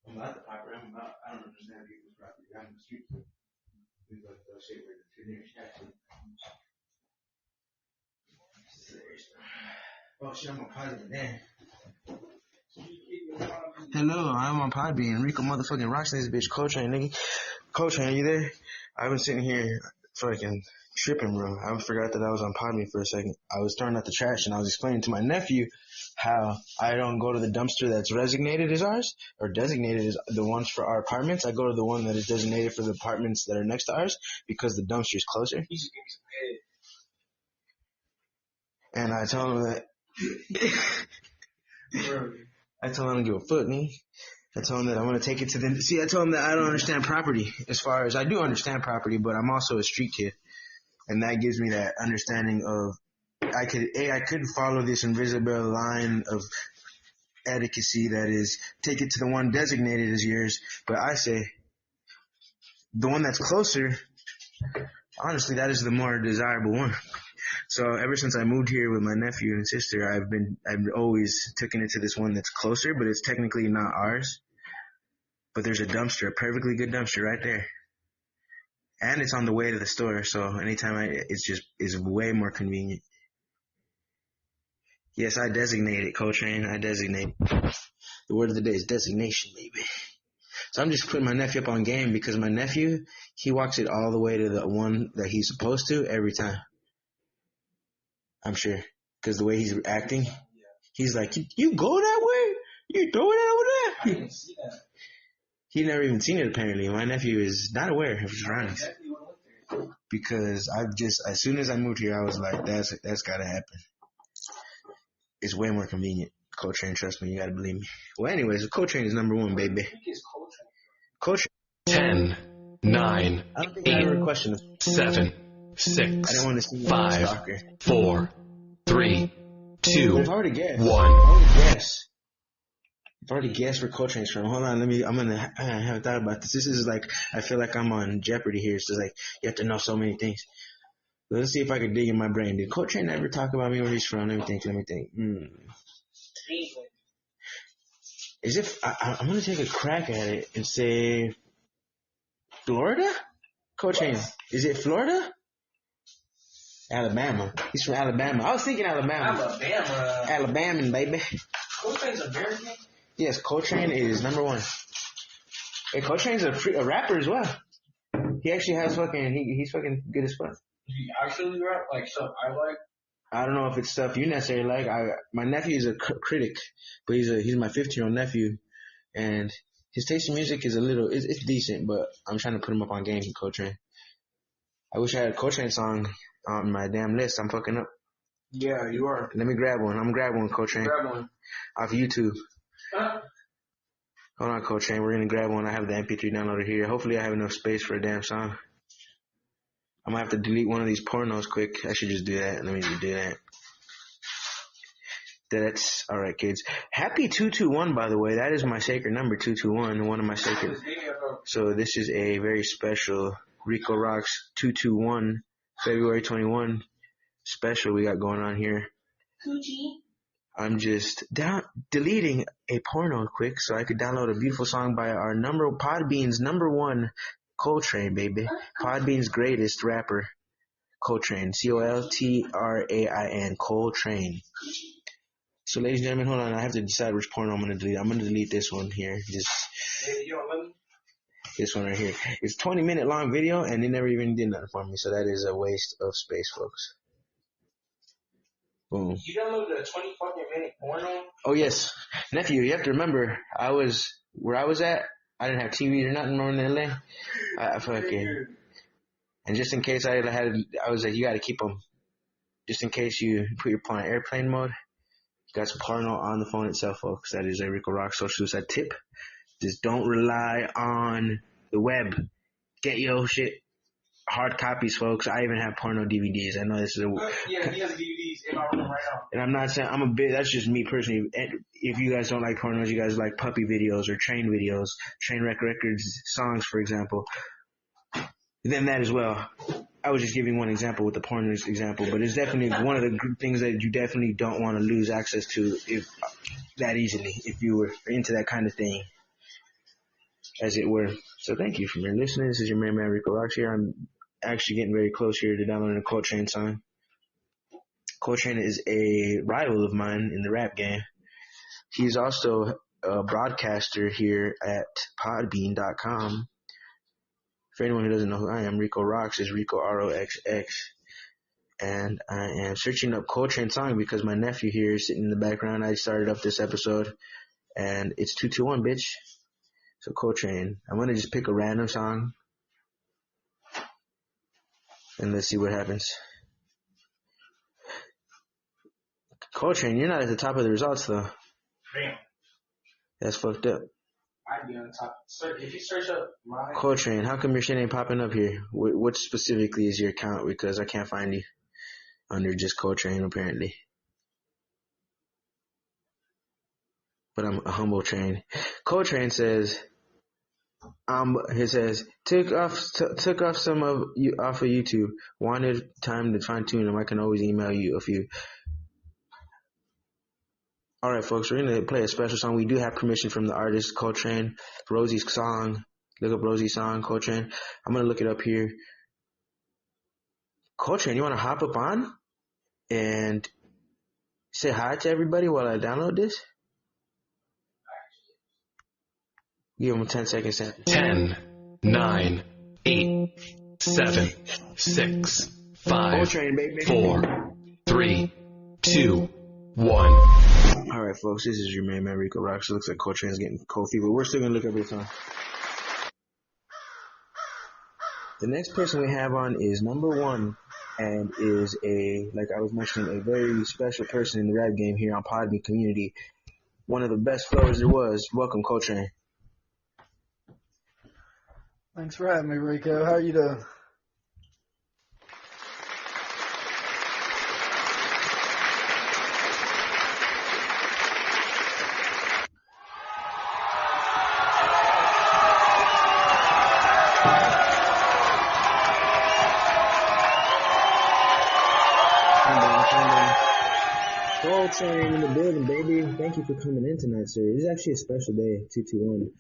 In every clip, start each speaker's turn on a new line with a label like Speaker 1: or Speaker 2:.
Speaker 1: I'm not the property. I don't understand people's property. I'm the street. We go to those shit where the nearest taxi. Oh shit, I'm on Podbean, damn. Hello, I'm on Podbean. Rico motherfucking Roxx this bitch. Coltrain, nigga. Coltrain, you there? I've been sitting here fucking tripping, bro. I forgot that I was on Podbean for a second. I was throwing out the trash and I was explaining to my nephew how I don't go to the dumpster that's designated as ours, or designated as the ones for our apartments. I go to the one that is designated for the apartments that are next to ours because the dumpster is closer. And I told him that I told him I don't give a fuck, me. I told him that I want to take it to the... See, I told him that I don't understand property as far as... I do understand property, but I'm also a street kid. And that gives me that understanding of... I could follow this invisible line of etiquette that is take it to the one designated as yours, but I say the one that's closer, honestly, that is the more desirable one. So ever since I moved here with my nephew and sister, I've always taken it to this one that's closer, but it's technically not ours. But there's a dumpster, a perfectly good dumpster right there. And it's on the way to the store, so anytime it's way more convenient. Yes, I designate it, Coltrain. I designate. The word of the day is designation, baby. So I'm just putting my nephew up on game because my nephew, he walks it all the way to the one that he's supposed to every time. I'm sure. Because the way he's acting, he's like, you go that way? You throw it over there?
Speaker 2: I didn't see that.
Speaker 1: He never even seen it, apparently. My nephew is not aware of his surroundings. Because as soon as I moved here, I was like, that's gotta happen. It's way more convenient. Coltrain, trust me, you gotta believe me. Well, anyways, Coltrain is number one, baby. Coltrain.
Speaker 3: 10, 9,
Speaker 1: I don't think I ever questioned him.
Speaker 3: 7, 6,
Speaker 1: I didn't want to see
Speaker 3: 5, 4, 3, 2,
Speaker 1: I've already guessed.
Speaker 3: 1.
Speaker 1: I've already guessed where Coltrain's from. Hold on, I haven't thought about this. This is like, I feel like I'm on Jeopardy here. It's just like, you have to know so many things. Let's see if I can dig in my brain. Did Coltrain ever talk about me, where he's from? Let me think. Is it, I'm going to take a crack at it and say, Florida? Coltrain, is it Florida? Alabama. He's from Alabama. I was thinking Alabama. Alabama, baby.
Speaker 2: Coltrane's American?
Speaker 1: Yes, Coltrain is number one. Hey, Coltrain's a rapper as well. He actually has he's fucking good as fuck.
Speaker 2: Does he actually rap like stuff I like?
Speaker 1: I don't know if it's stuff you necessarily like. My nephew is a critic, but he's my 15-year-old nephew, and his taste in music is it's decent, but I'm trying to put him up on game. Coltrain. I wish I had a Coltrain song on my damn list. I'm fucking up.
Speaker 2: Yeah, you are.
Speaker 1: Let me grab one. I'm gonna grab one, Coltrain.
Speaker 2: Grab one.
Speaker 1: Off YouTube. Hold on, Coltrain. We're gonna grab one. I have the MP3 downloaded here. Hopefully I have enough space for a damn song. I'm gonna have to delete one of these pornos quick. I should just do that. Let me just do that. That's alright, kids. Happy 221, by the way. That is my sacred number, 221. One of my sacred. So this is a very special Rico Roxx 221 February 21 special we got going on here.
Speaker 2: Coochie.
Speaker 1: I'm just deleting a porno quick so I could download a beautiful song by our Podbean's number one Coltrain, baby. Podbean's greatest rapper, Coltrain. Coltrain. Coltrain. So, ladies and gentlemen, hold on. I have to decide which porno I'm going to delete. I'm going to delete this one here. This one right here. It's a 20-minute long video, and it never even did nothing for me. So that is a waste of space, folks. Boom.
Speaker 2: You downloaded a 20-fucking-minute porno?
Speaker 1: Oh, yes. Nephew, you have to remember, where I was at, I didn't have TV or nothing more in LA. I fucking, and just in case I was like, you got to keep them, just in case you put your phone on airplane mode, you got some porno on the phone itself, folks. That is a Rico Roxx social suicide tip. Just don't rely on the web. Get your shit hard copies, folks. I even have porno DVDs. I know this is
Speaker 2: yeah, he has DVDs in our room right now.
Speaker 1: And I'm not saying that's just me personally. If you guys don't like pornos, you guys like puppy videos or train videos, train records, songs, for example, then that as well. I was just giving one example with the pornos example, but it's definitely one of the things that you definitely don't want to lose access to. that easily if you were into that kind of thing, as it were. So thank you for your listening. This is your main man Rico Roxx here. I'm actually getting very close here to downloading a Coltrain song. Coltrain is a rival of mine in the rap game. He's also a broadcaster here at podbean.com. For anyone who doesn't know who I am, Rico Roxx is Rico ROXX. And I am searching up Coltrain song because my nephew here is sitting in the background. I started up this episode and it's 221, bitch. So Coltrain. I'm going to just pick a random song and let's see what happens. Coltrain, you're not at the top of the results though.
Speaker 2: Damn.
Speaker 1: That's fucked up.
Speaker 2: I'd be on the top. If you search up my
Speaker 1: Coltrain, how come your shit ain't popping up here? What specifically is your account? Because I can't find you under just Coltrain apparently. But I'm a humble train. Coltrain says, he says, took off some of you off of YouTube. Wanted time to fine tune them. I can always email you a few. All right, folks, we're going to play a special song. We do have permission from the artist, Coltrain. Rosie's song. Look up Rosie's song, Coltrain. I'm going to look it up here. Coltrain, you want to hop up on and say hi to everybody while I download this? Give them 10 seconds.
Speaker 3: 10, 9, 8, 7, 6, 5,
Speaker 1: Coltrain, baby.
Speaker 3: 4, 3, 2, 1.
Speaker 1: All right, folks, this is your main man, Rico Roxx. It looks like Coltrain's getting cold feet, but we're still going to look up this song. The next person we have on is number one and is like I was mentioning, a very special person in the rap game here on Podbean community. One of the best flowers there was. Welcome, Coltrain.
Speaker 4: Thanks for having me, Rico. How are you doing?
Speaker 1: Coltrain in the building, baby. Thank you for coming in tonight, sir. It is actually a special day, 221.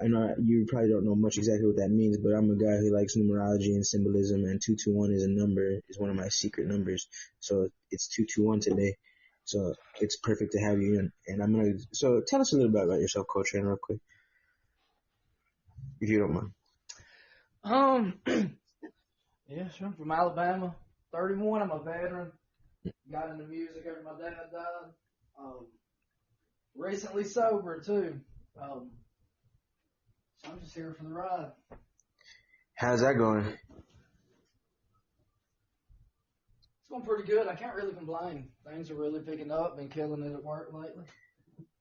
Speaker 1: I know you probably don't know much exactly what that means, but I'm a guy who likes numerology and symbolism, and 221 is a number, is one of my secret numbers. So it's 221 today. So it's perfect to have you in. And so tell us a little bit about yourself, Coltrain, real quick, if you don't mind.
Speaker 4: Yeah, sure. I'm from Alabama, 31. I'm a veteran. Got into music after my dad died. Recently sober too. So I'm just here for the ride.
Speaker 1: How's that going?
Speaker 4: It's going pretty good. I can't really complain. Things are really picking up. Been killing it at work lately.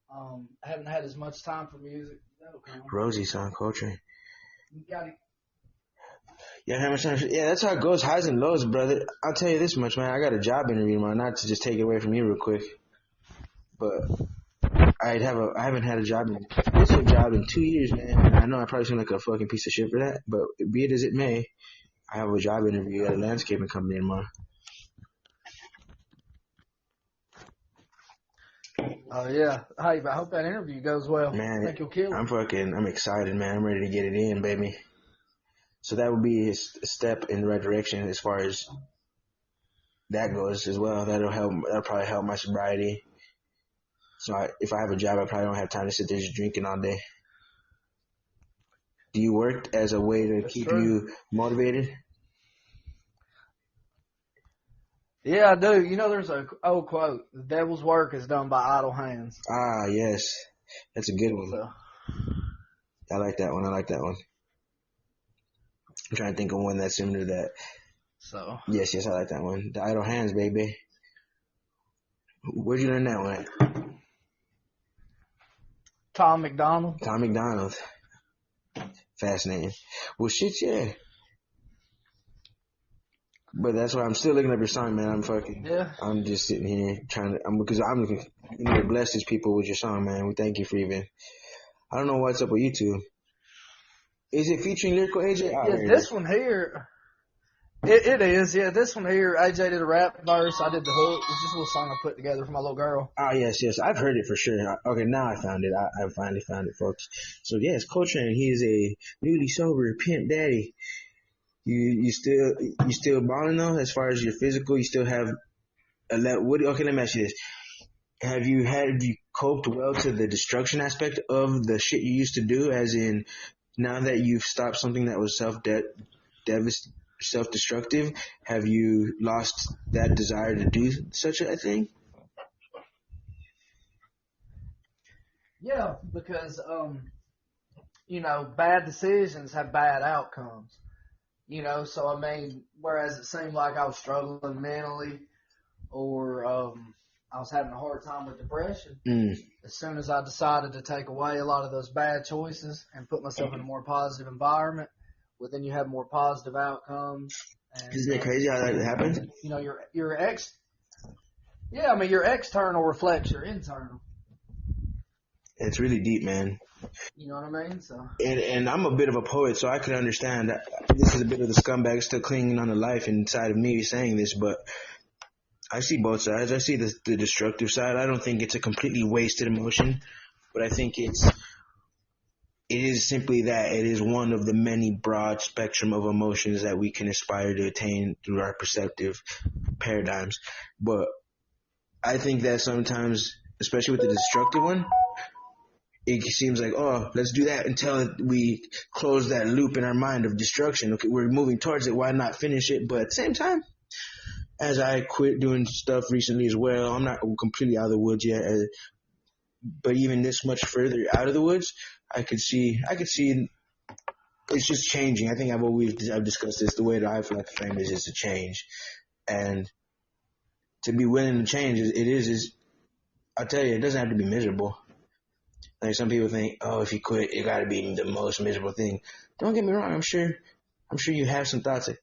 Speaker 4: I haven't had as much time for music. That'll come.
Speaker 1: Rosie song, Coltrain.
Speaker 4: You got it.
Speaker 1: Yeah, how much time? Yeah, that's how it goes, highs and lows, brother. I'll tell you this much, man. I got a job interview tomorrow, not to just take it away from you real quick, but I haven't had a job in 2 years, man. I know I probably sound like a fucking piece of shit for that, but be it as it may, I have a job interview at a landscaping company tomorrow.
Speaker 4: Oh yeah. Hey, I hope that interview goes well.
Speaker 1: Man,
Speaker 4: I think you'll kill it.
Speaker 1: I'm excited, man. I'm ready to get it in, baby. So that would be a step in the right direction as far as that goes as well. That'll probably help my sobriety. So if I have a job, I probably don't have time to sit there just drinking all day. Do you work as a way to keep you motivated?
Speaker 4: Yeah, I do. You know, there's an old quote: "The devil's work is done by idle hands."
Speaker 1: Ah, yes. That's a good one.
Speaker 4: So,
Speaker 1: I like that one. I'm trying to think of one that's similar to that.
Speaker 4: So.
Speaker 1: Yes, I like that one. The idle hands, baby. Where'd you learn that one at?
Speaker 4: Tom McDonald.
Speaker 1: Tom McDonald. Fascinating. Well, shit, yeah. But that's why I'm still looking up your song, man. I'm just sitting here because I'm looking, you need to bless these people with your song, man. We thank you for even, I don't know what's up with you two. Is it featuring Lyrical AJ?
Speaker 4: Yeah, this one here, It is, yeah. This one here, AJ did a rap verse. I did the hook. It's just a little song I put together for my little girl.
Speaker 1: Oh, yes. I've heard it for sure. Okay, now I found it. I finally found it, folks. So, yes, Coltrain, he is a newly sober pimp daddy. You still balling though, as far as your physical? You still have okay, let me ask you this. Have you coped well to the destruction aspect of the shit you used to do, as in now that you've stopped something that was self-destructive, have you lost that desire to do such a thing?
Speaker 4: Yeah, because bad decisions have bad outcomes. So I mean, whereas it seemed like I was struggling mentally, or I was having a hard time with depression, as soon as I decided to take away a lot of those bad choices and put myself in a more positive environment, well, then you have more positive outcomes. And,
Speaker 1: isn't it crazy how that happens?
Speaker 4: Your external reflects your internal.
Speaker 1: It's really deep, man.
Speaker 4: You know what I mean? So.
Speaker 1: And I'm a bit of a poet, so I can understand that this is a bit of the scumbag still clinging on to life inside of me saying this, but I see both sides. I see the destructive side. I don't think it's a completely wasted emotion, but I think it is simply that. It is one of the many broad spectrum of emotions that we can aspire to attain through our perceptive paradigms. But I think that sometimes, especially with the destructive one, it seems like, oh, let's do that until we close that loop in our mind of destruction. Okay, we're moving towards it. Why not finish it? But at the same time, as I quit doing stuff recently as well, I'm not completely out of the woods yet. But even this much further out of the woods, I could see it's just changing. I think I've discussed this. The way that I feel like the frame is just a change. And to be willing to change, I'll tell you, it doesn't have to be miserable. Like some people think, oh, if you quit, it got to be the most miserable thing. Don't get me wrong. I'm sure you have some thoughts. Have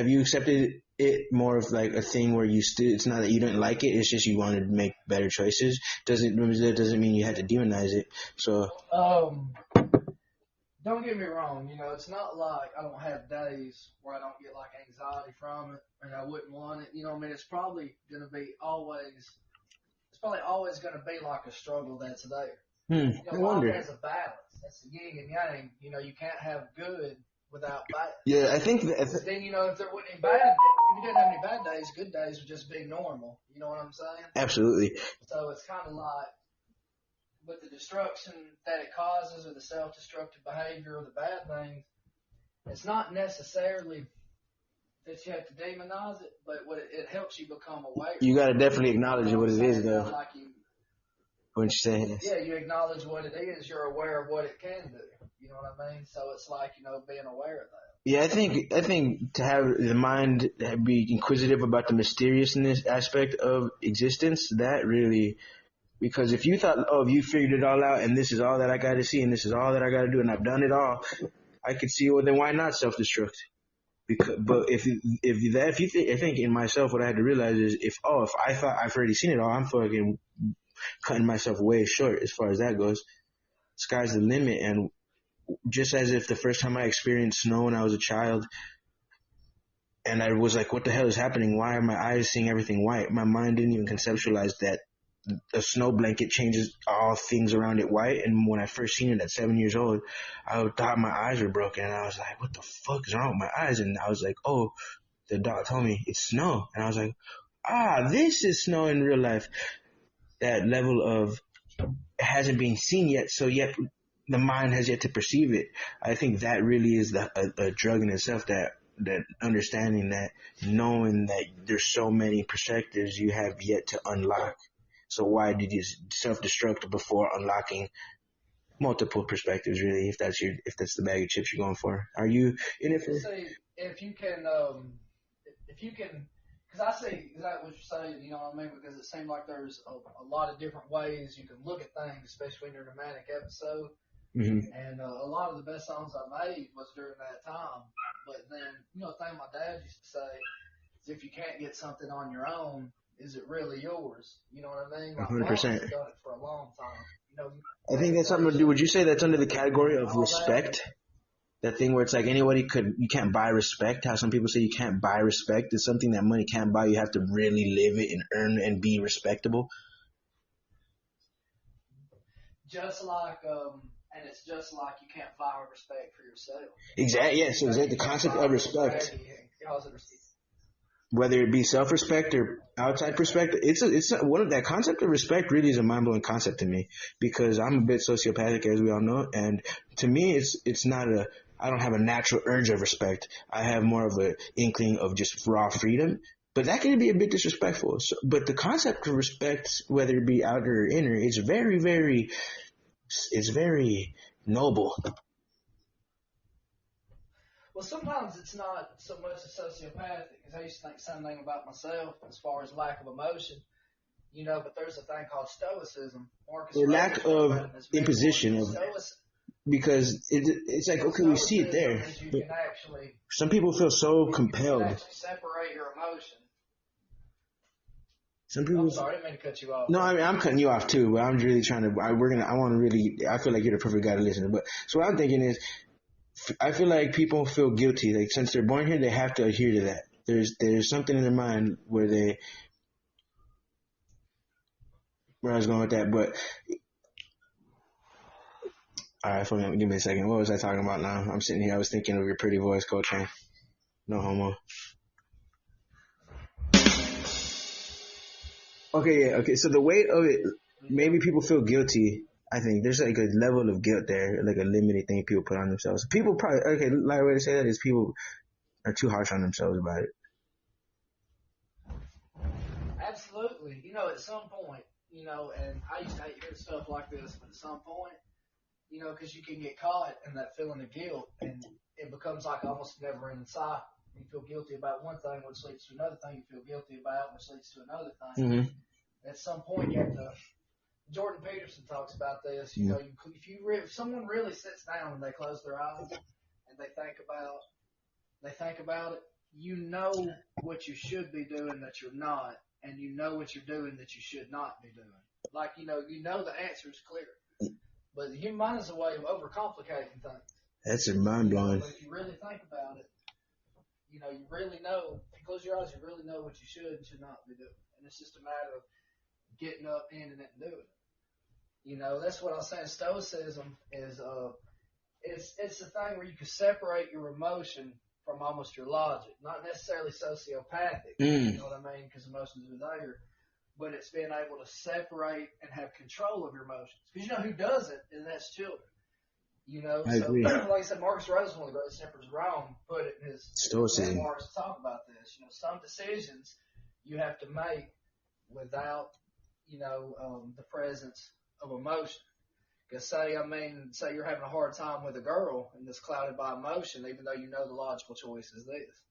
Speaker 1: you accepted it more of like a thing where it's not that you didn't like it, it's just you wanted to make better choices? That doesn't mean you had to demonize it. So.
Speaker 4: Don't get me wrong. It's not like I don't have days where I don't get like anxiety from it and I wouldn't want it. It's probably going to be always going to be like a struggle that's there.
Speaker 1: I wonder.
Speaker 4: Life has a balance. That's the yin and yang. You can't have good without bad.
Speaker 1: Yeah, I think that.
Speaker 4: Then, if there wasn't any bad, if you didn't have any bad days, good days would just be normal. You know what I'm saying?
Speaker 1: Absolutely.
Speaker 4: So it's kind of like with the destruction that it causes or the self-destructive behavior or the bad things, it's not necessarily that you have to demonize it, but it helps you become aware.
Speaker 1: You got to definitely acknowledge what it is, though.
Speaker 4: Like
Speaker 1: when you say it.
Speaker 4: Yeah, you acknowledge what it is. You're aware of what it can do. You know what I mean? So it's like, being aware of that.
Speaker 1: Yeah, I think to have the mind be inquisitive about the mysteriousness aspect of existence, that really, because if you thought, oh, if you figured it all out and this is all that I got to see and this is all that I got to do and I've done it all, I could see, well, then why not self-destruct? But I think in myself, what I had to realize is if I thought I've already seen it all, I'm fucking cutting myself way short as far as that goes. Sky's the limit. And just as if the first time I experienced snow when I was a child and I was like, what the hell is happening? Why are my eyes seeing everything white? My mind didn't even conceptualize that a snow blanket changes all things around it white. And when I first seen it at 7 years old, I thought my eyes were broken. And I was like, what the fuck is wrong with my eyes? And I was like, oh, the doc told me it's snow. And I was like, this is snow in real life. That level of it hasn't been seen yet, so yet the mind has yet to perceive it. I think that really is a drug in itself, that understanding, that knowing that there's so many perspectives you have yet to unlock. So why did you self-destruct before unlocking multiple perspectives, really, if that's the bag of chips you're going for? Are you in it for?
Speaker 4: If you can, because I see exactly what you're saying, you know what I mean? Because it seemed like there's a lot of different ways you can look at things, especially when you're in a manic episode.
Speaker 1: Mm-hmm.
Speaker 4: And a lot of the best songs I made was during that time. But then, the thing my dad used to say is if you can't get something on your own, is it really yours? You know what I mean? Like
Speaker 1: 100%.
Speaker 4: I've done it for a long time.
Speaker 1: I think that's something to do. Would you say that's under the category of respect? That thing where it's like you can't buy respect. How some people say you can't buy respect. It's something that money can't buy. You have to really live it and earn and be respectable.
Speaker 4: Just like, and it's just like you can't buy respect for yourself.
Speaker 1: Exactly. Yeah. So is that the concept of respect? Whether it be self-respect or outside respect, it's one of that concept of respect really is a mind-blowing concept to me, because I'm a bit sociopathic, as we all know, and to me it's not I don't have a natural urge of respect. I have more of an inkling of just raw freedom, but that can be a bit disrespectful. So, but the concept of respect, whether it be outer or inner, it's very noble.
Speaker 4: Well, sometimes it's not so much a sociopathic, because I used to think something about myself as far as lack of emotion, but there's a thing called stoicism.
Speaker 1: Or lack of imposition. Because it's like, okay, we see it there. But some people feel so compelled.
Speaker 4: You can actually separate your emotion.
Speaker 1: Some people.
Speaker 4: I'm sorry, I didn't mean to cut you off.
Speaker 1: No, I mean, I'm cutting you off too, but I'm really trying to. I feel like you're the perfect guy to listen to. But so what I'm thinking is, I feel like people feel guilty. Like, since they're born here, they have to adhere to that. There's something in their mind where I was going with that, but all right, give me a second. What was I talking about now? I'm sitting here. I was thinking of your pretty voice, Coltrain. No homo. Okay, yeah, okay. So the weight of it, maybe people feel guilty. I think there's like a level of guilt there, like a limited thing people put on themselves. People probably, okay, like way to say that is people are too harsh on themselves about it.
Speaker 4: Absolutely. At some point, and I used to hate hearing stuff like this, but at some point, because you can get caught in that feeling of guilt, and it becomes like almost a never-ending cycle. You feel guilty about one thing, which leads to another thing you feel guilty about, which leads to another thing. Mm-hmm. At some point, you have to. Jordan Peterson talks about this. If someone really sits down and they close their eyes and they think about it, you know what you should be doing that you're not, and you know what you're doing that you should not be doing. Like, the answer is clear. But the human mind is a way of overcomplicating things.
Speaker 1: That's mind blowing.
Speaker 4: But if you really think about it, you really know. If you close your eyes, you really know what you should and should not be doing. And it's just a matter of getting up, ending it, and doing it. That's what I was saying. Stoicism is it's the thing where you can separate your emotion from almost your logic. Not necessarily sociopathic, you know what I mean? Because emotions are there. But it's being able to separate and have control of your emotions. Because who doesn't, and that's children.
Speaker 1: I agree.
Speaker 4: Like I said, Marcus Rose, one of the greatest emperors of Rome, put it in his memoirs to talk about this. Some decisions you have to make without, the presence of emotion. Because say you're having a hard time with a girl and it's clouded by emotion, even though the logical choice is this.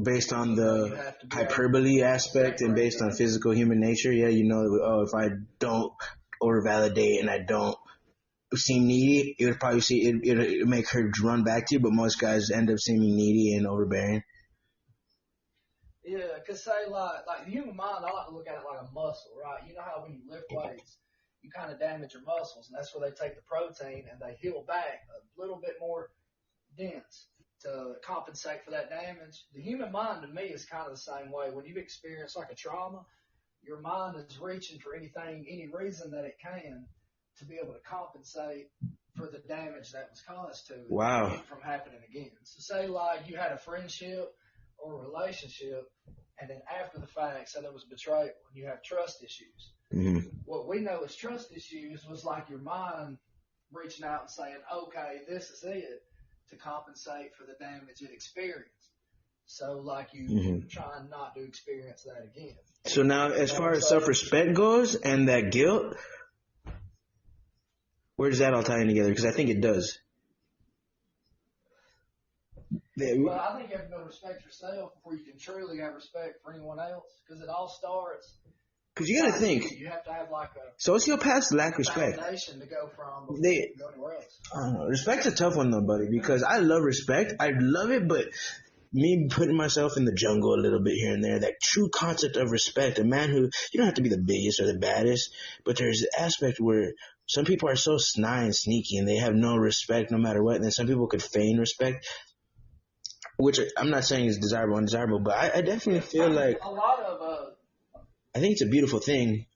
Speaker 1: Based on the hyperbole aspect and based on physical human nature, yeah, if I don't overvalidate and I don't seem needy, it would probably it'll make her run back to you, but most guys end up seeming needy and overbearing.
Speaker 4: Yeah, because say like the human mind, I like to look at it like a muscle, right? You know how when you lift weights, you kind of damage your muscles, and that's where they take the protein and they heal back a little bit more dense to compensate for that damage. The human mind, to me, is kind of the same way. When you've experienced like a trauma, your mind is reaching for any reason that it can to be able to compensate for the damage that was caused to it.
Speaker 1: Wow.
Speaker 4: From happening again. So say like you had a friendship or a relationship, and then after the fact, say there was betrayal, and you have trust issues. Mm-hmm. What we know as trust issues was like your mind reaching out and saying, okay, this is it, to compensate for the damage it experienced. So like you trying not to experience that again.
Speaker 1: So now as far as self-respect goes and that guilt, where does that all tie in together? Because I think it does.
Speaker 4: Well, I think you have to know respect yourself before you can truly have respect for anyone else. Because it all starts.
Speaker 1: Because you got to think.
Speaker 4: You have to have like a
Speaker 1: sociopaths lack respect.
Speaker 4: Foundation to go from before you can go anywhere else.
Speaker 1: I don't know. Respect's a tough one though, buddy. Because I love respect. I love it, but me putting myself in the jungle a little bit here and there, that true concept of respect, a man who, you don't have to be the biggest or the baddest, but there's an aspect where some people are so snide and sneaky, and they have no respect no matter what. And then some people could feign respect, which I'm not saying is desirable or undesirable, but I definitely feel like
Speaker 4: a lot of
Speaker 1: I think it's a beautiful thing.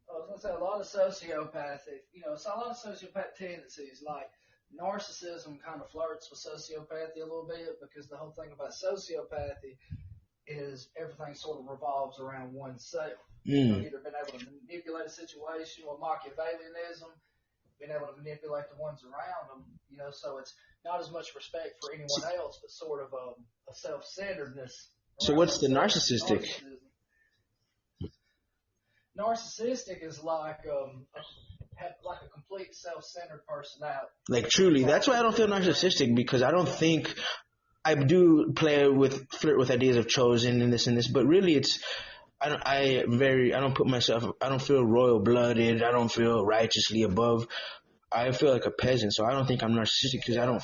Speaker 4: I was gonna say a lot of sociopathic, it's a lot of sociopath tendencies. Like narcissism kind of flirts with sociopathy a little bit because the whole thing about sociopathy is everything sort of revolves around oneself. You've either been able to manipulate a situation with Machiavellianism, been able to manipulate the ones around them, so it's not as much respect for anyone else, but sort of a self-centeredness.
Speaker 1: So what's the narcissistic?
Speaker 4: Narcissistic is like a complete self-centered personality.
Speaker 1: Like truly, that's why I don't feel narcissistic, because I don't think I do flirt with ideas of chosen and this, but really I don't feel royal blooded. I don't feel righteously above. I feel like a peasant, so I don't think I'm narcissistic because I don't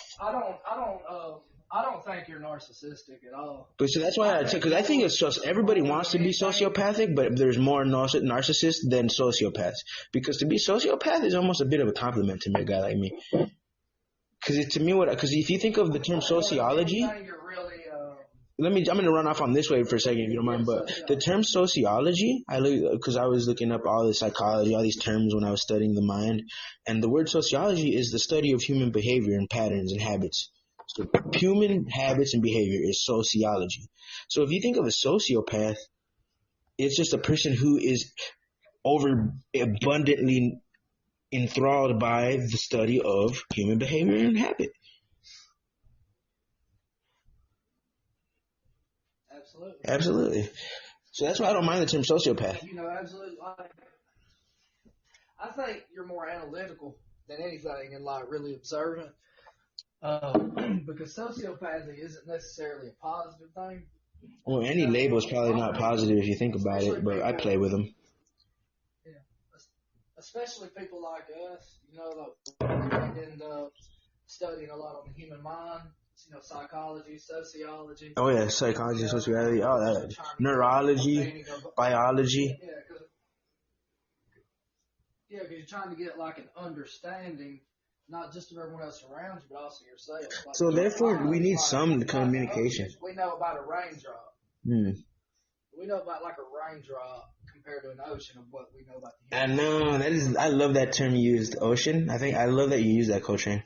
Speaker 1: think you're narcissistic at all. But so that's why because I think it's just everybody wants to be sociopathic, but there's more narcissists than sociopaths. Because to be sociopath is almost a bit of a compliment to me, a guy like me. Because if you think of the term sociology, I'm going to run off on this way for a second if you don't mind. But the term sociology, because I was looking up all the psychology, all these terms when I was studying the mind, and the word sociology is the study of human behavior and patterns and habits. So human habits and behavior is sociology. So if you think of a sociopath, it's just a person who is abundantly enthralled by the study of human behavior and habit. Absolutely. So that's why I don't mind the term sociopath.
Speaker 4: Absolutely. I think you're more analytical than anything and really observant. Because sociopathy isn't necessarily a positive thing.
Speaker 1: Well, any label is probably not positive if you think about it, but I play with them.
Speaker 4: Yeah, especially people like us, that end up studying a lot on the human mind, psychology, sociology.
Speaker 1: Oh yeah, psychology, sociology, all that, neurology, biology.
Speaker 4: Yeah, because you're trying to get an understanding. Not just of everyone else around you, but also yourself.
Speaker 1: So therefore, we need some communication.
Speaker 4: We know about a raindrop. We know about a raindrop compared to an ocean of what we know about the human.
Speaker 1: I love that term you used, ocean. I love that you use that, Coltrain.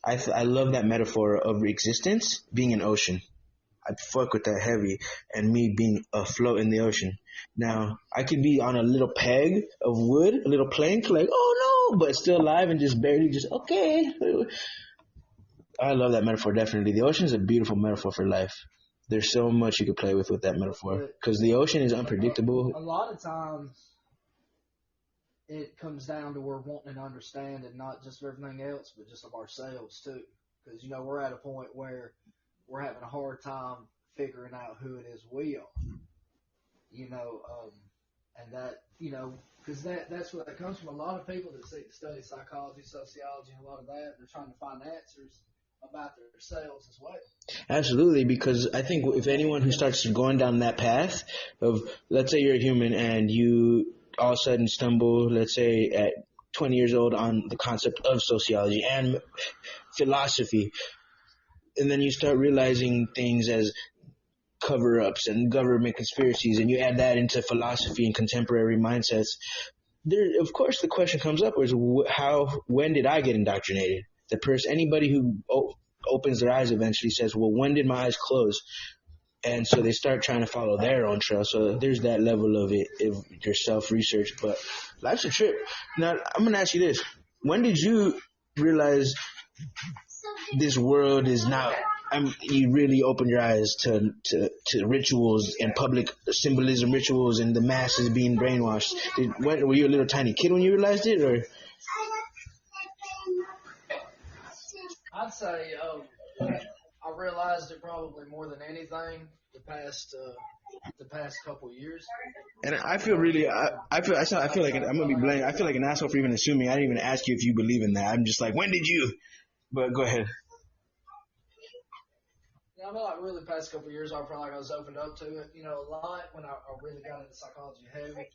Speaker 1: I love that metaphor of existence being an ocean. I fuck with that heavy, and me being afloat in the ocean. Now, I could be on a little peg of wood, a little plank, oh no, but still alive and just barely okay. I love that metaphor, definitely. The ocean is a beautiful metaphor for life. There's so much you could play with that metaphor, because the ocean is unpredictable.
Speaker 4: A lot of times, it comes down to we're wanting to understand, and not just of everything else, but just of ourselves too. Because, we're at a point where we're having a hard time figuring out who it is we are. And that, because that's where that comes from. A lot of people that study psychology, sociology, and a lot of that, they're trying to find answers about themselves as well.
Speaker 1: Absolutely, because I think if anyone who starts going down that path of, let's say you're a human and you all of a sudden stumble, let's say at 20 years old, on the concept of sociology and philosophy, and then you start realizing things as cover-ups and government conspiracies, and you add that into philosophy and contemporary mindsets, of course the question comes up is when did I get indoctrinated? Anybody who opens their eyes eventually says, well, when did my eyes close? And so they start trying to follow their own trail. So there's that level of it, of your self-research, but life's a trip. Now, I'm going to ask you this. When did you realize this world is not, you really open your eyes to rituals and public symbolism rituals and the masses being brainwashed? Were you a little tiny kid when you realized it, or?
Speaker 4: I'd say I realized it probably more than anything the past couple years.
Speaker 1: And I feel really, I feel like I'm gonna be blamed. I feel like an asshole for even assuming. I didn't even ask you if you believe in that. I'm just like, when did you? But go ahead.
Speaker 4: Yeah, I mean, really past couple of years, I felt like I was opened up to it, a lot when I really got into psychology heavy.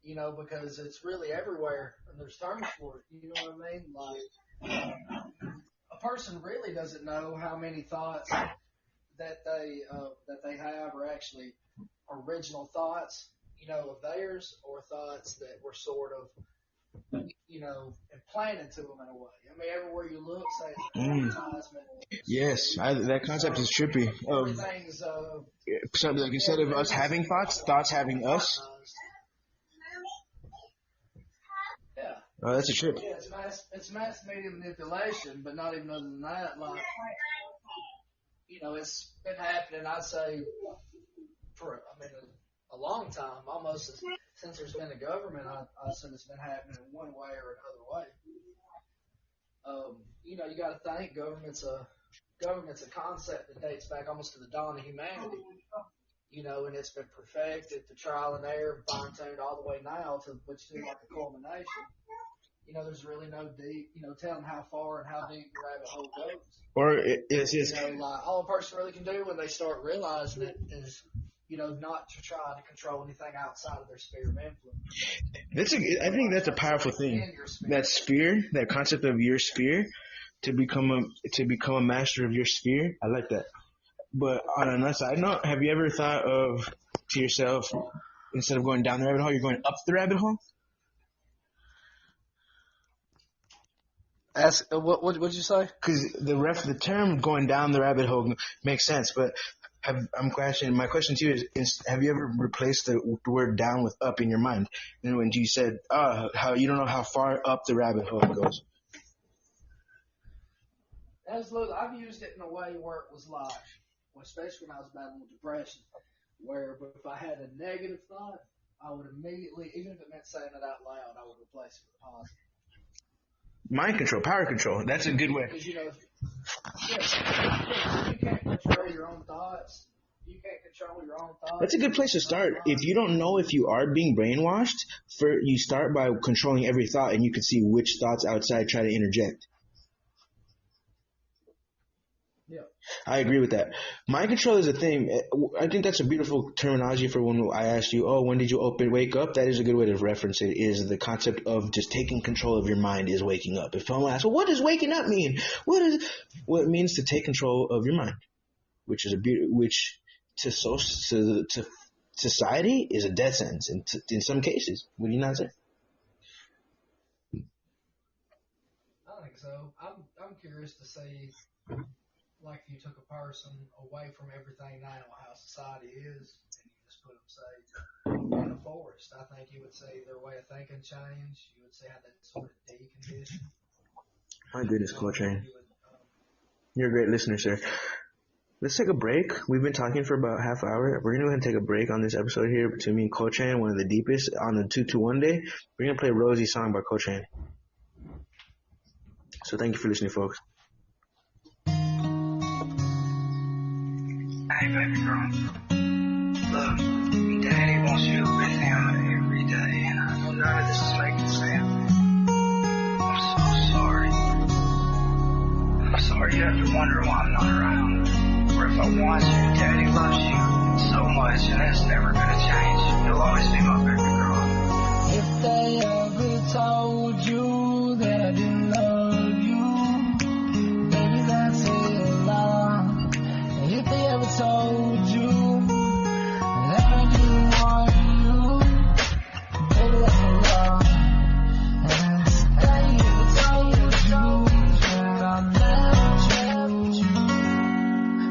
Speaker 4: you know, because it's really everywhere and there's terms for it. You know what I mean? Like, a person really doesn't know how many thoughts that they have are actually original thoughts, you know, of theirs, or thoughts that were sort of, you know, implanted to them in a way. I mean, everywhere you look, say it's an advertisement.
Speaker 1: Yes, that concept is trippy.
Speaker 4: Everything's
Speaker 1: Something like instead of us having thoughts having us.
Speaker 4: Yeah.
Speaker 1: Oh, that's a trip.
Speaker 4: Yeah, it's mass media manipulation, but not even other than that. Like, you know, it's been happening, I'd say, for a long time, almost since there's been a government. I said it's been happening in one way or another way. You know, you got to think government's a concept that dates back almost to the dawn of humanity. You know, and it's been perfected to trial and error, fine-tuned all the way now to which is like a culmination. You know, there's really no deep, you know, telling how far and how deep the rabbit hole goes.
Speaker 1: Or it's
Speaker 4: you know, like all a person really can do when they start realizing it is, you know, not to try to control anything outside of their sphere of influence.
Speaker 1: I think that's a powerful thing. That sphere, that concept of your sphere, to become a master of your sphere. I like that. But on another side note, have you ever thought of to yourself, instead of going down the rabbit hole, you're going up the rabbit hole?
Speaker 4: What'd you say?
Speaker 1: Because the term going down the rabbit hole makes sense, but my question to you is have you ever replaced the word down with up in your mind? And when you said, how you don't know how far up the rabbit hole goes.
Speaker 4: Absolutely. I've used it in a way where it was like, especially when I was battling depression, where if I had a negative thought, I would immediately, even if it meant saying it out loud, I would replace it with positive.
Speaker 1: Mind control, power control. That's a good way.
Speaker 4: Because, you know, you can't control your own thoughts. You can't control your own thoughts.
Speaker 1: That's a good place to start. If you don't know if you are being brainwashed, you start by controlling every thought, and you can see which thoughts outside try to interject.
Speaker 4: Yeah.
Speaker 1: I agree with that. Mind control is a thing. I think that's a beautiful terminology for when I asked you, when did you wake up? That is a good way to reference it, is the concept of just taking control of your mind is waking up. If someone asks, well, what does waking up mean? What it means to take control of your mind, which to society is a death sentence in some cases. Would you not say?
Speaker 4: I think so. I'm curious to see, like, if you took a person away from everything now, how society is, and you just put them, say, in a forest, I think you would see their way of thinking change. You would see how that sort of decondition.
Speaker 1: My goodness, Coltrain. You're a great listener, sir. Let's take a break. We've been talking for about half an hour. We're going to go ahead and take a break on this episode here between me and Coltrain, one of the deepest on the 221 day. We're going to play Rosie's song by Coltrain. So thank you for listening, folks.
Speaker 5: Hey, baby girl. Look, Daddy wants you with him every day, and I know none of this is making sense. I'm so sorry. I'm sorry you have to wonder why I'm not around. Or if I want you, Daddy loves you so much, and that's never gonna change. You'll always be my baby girl.
Speaker 6: If they ever told you that I didn't love you, baby, that's a lie. If they ever told you that I didn't want you, baby, that's a lie. And if they ever told you that I never chose you,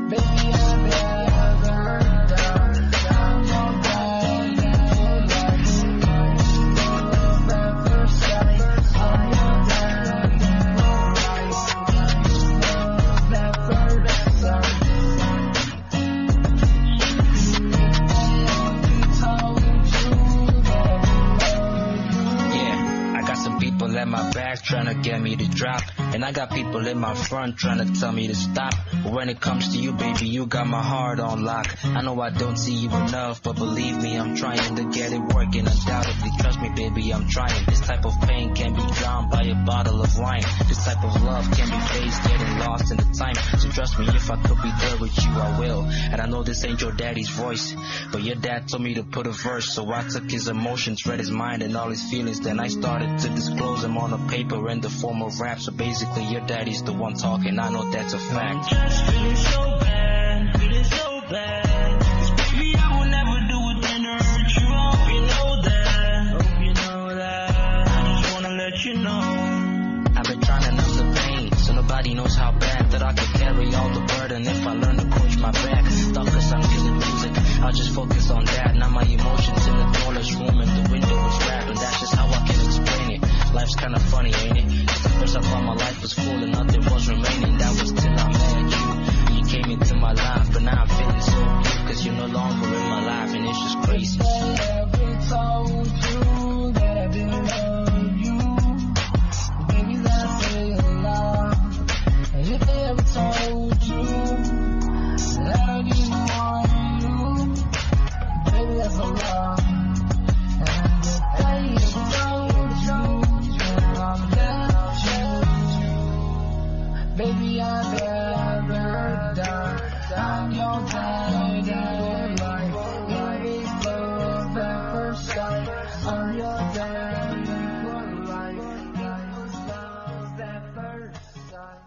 Speaker 6: baby, I've never done. I'm no bad, never like you. Love at first sight. back trying to get me to drop. And I got people in my front trying to tell me to stop. But when it comes to you, baby, you got my heart on lock. I know I don't see you enough, but believe me, I'm trying to get it working. Undoubtedly, trust me, baby, I'm trying. This type of pain can be drowned by a bottle of wine. This type of love can be faced, getting lost in the time. So trust me, if I could be there with you, I will. And I know this ain't your daddy's voice, but your dad told me to put a verse. So I took his emotions, read his mind and all his feelings. Then I started to disclose them on a paper in the form of rap. So basically, your daddy's the one talking. I know that's a fact. I'm just feeling so bad, feeling so bad. 'Cause baby, I will never do a thing to hurt you. I hope you know that. Hope you know that. I just wanna let you know. I've been trying to numb the pain, so nobody knows how bad that I could carry all the burden if I learn to coach my back. Thought 'cause I'm killing music, I'll just focus on that. Now my emotions in the doorless room and the window is wrapped, and that's just how I can explain it. Life's kinda funny, ain't it? Just the first I thought my life was full and nothing was remaining. That was till I met you. You came into my life, but now I'm feeling so blue 'cause you're no longer in my life, and it's just crazy. Never told you that I didn't love you. Baby, that's a lie. And if they ever told you that I didn't want you, baby, that's a lie. And if they ever told you that I'm without you, baby, I'd rather die. I'm your daddy for life. It is love at first sight. I'm your daddy for life. It was love at first sight.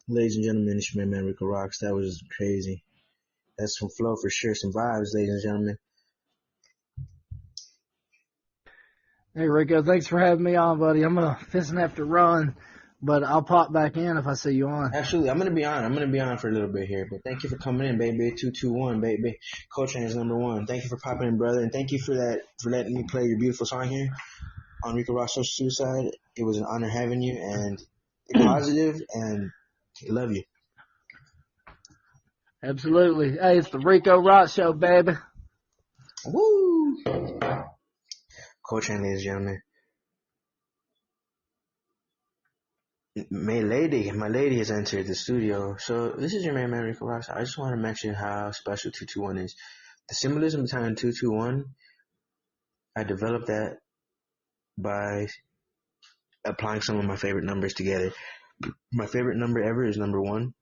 Speaker 1: Ladies and gentlemen, it's your man Rico Roxx. That was crazy. That's some flow for sure, some vibes, ladies and gentlemen.
Speaker 4: Hey Rico, thanks for having me on, buddy. I'm gonna have to run, but I'll pop back in if I see you on.
Speaker 1: Absolutely, I'm gonna be on for a little bit here, but thank you for coming in, baby. 221, baby. Coltrain is #1. Thank you for popping in, brother, and thank you for letting me play your beautiful song here on Rico Roxx Social Suicide. It was an honor having you, and be positive, and I love you.
Speaker 4: Absolutely. Hey, it's the Rico Roxx Show, baby.
Speaker 1: Woo! Coltrain, ladies and gentlemen. My lady has entered the studio. So this is your man Rico Roxx. I just want to mention how special 221 is. The symbolism behind 221, I developed that by applying some of my favorite numbers together. My favorite number ever is number 1.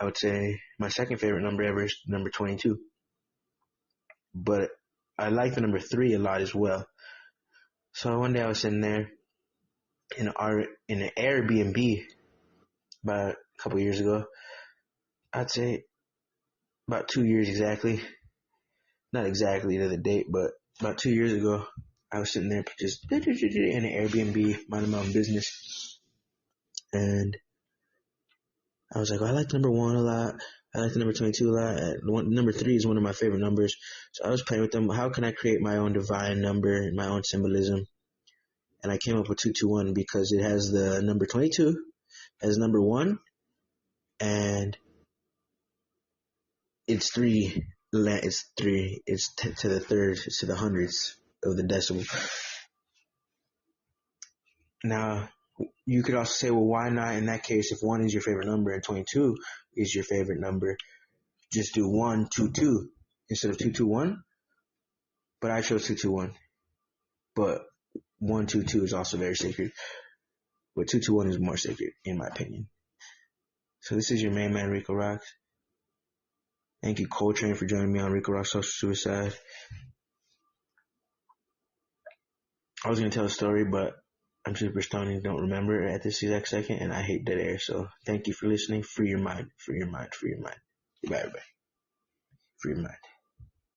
Speaker 1: I would say my second favorite number ever is number 22. But I like the number 3 a lot as well. So one day I was sitting there in an Airbnb about a couple years ago. I'd say about 2 years exactly. Not exactly to the date, but about 2 years ago, I was sitting there just in an Airbnb, minding my own business. And I was like, I like number 1 a lot. I like the number 22 a lot. Number 3 is one of my favorite numbers. So I was playing with them. How can I create my own divine number, my own symbolism? And I came up with 221 because it has the number 22 as number 1, and it's 3. It's 3. It's to the third. It's to the hundreds of the decimal. Now, you could also say, well, why not in that case, if 1 is your favorite number and 22 is your favorite number, just do 122 instead of 221? But I chose 221. But 122 is also very sacred. But 221 is more sacred, in my opinion. So this is your main man, Rico Roxx. Thank you, Coltrain, for joining me on Rico Roxx Social Suicide. I was going to tell a story, but I'm super stoned and don't remember it at this exact second, and I hate dead air. So thank you for listening. Free your mind. Free your mind. Free your mind. Goodbye, everybody. Free your mind.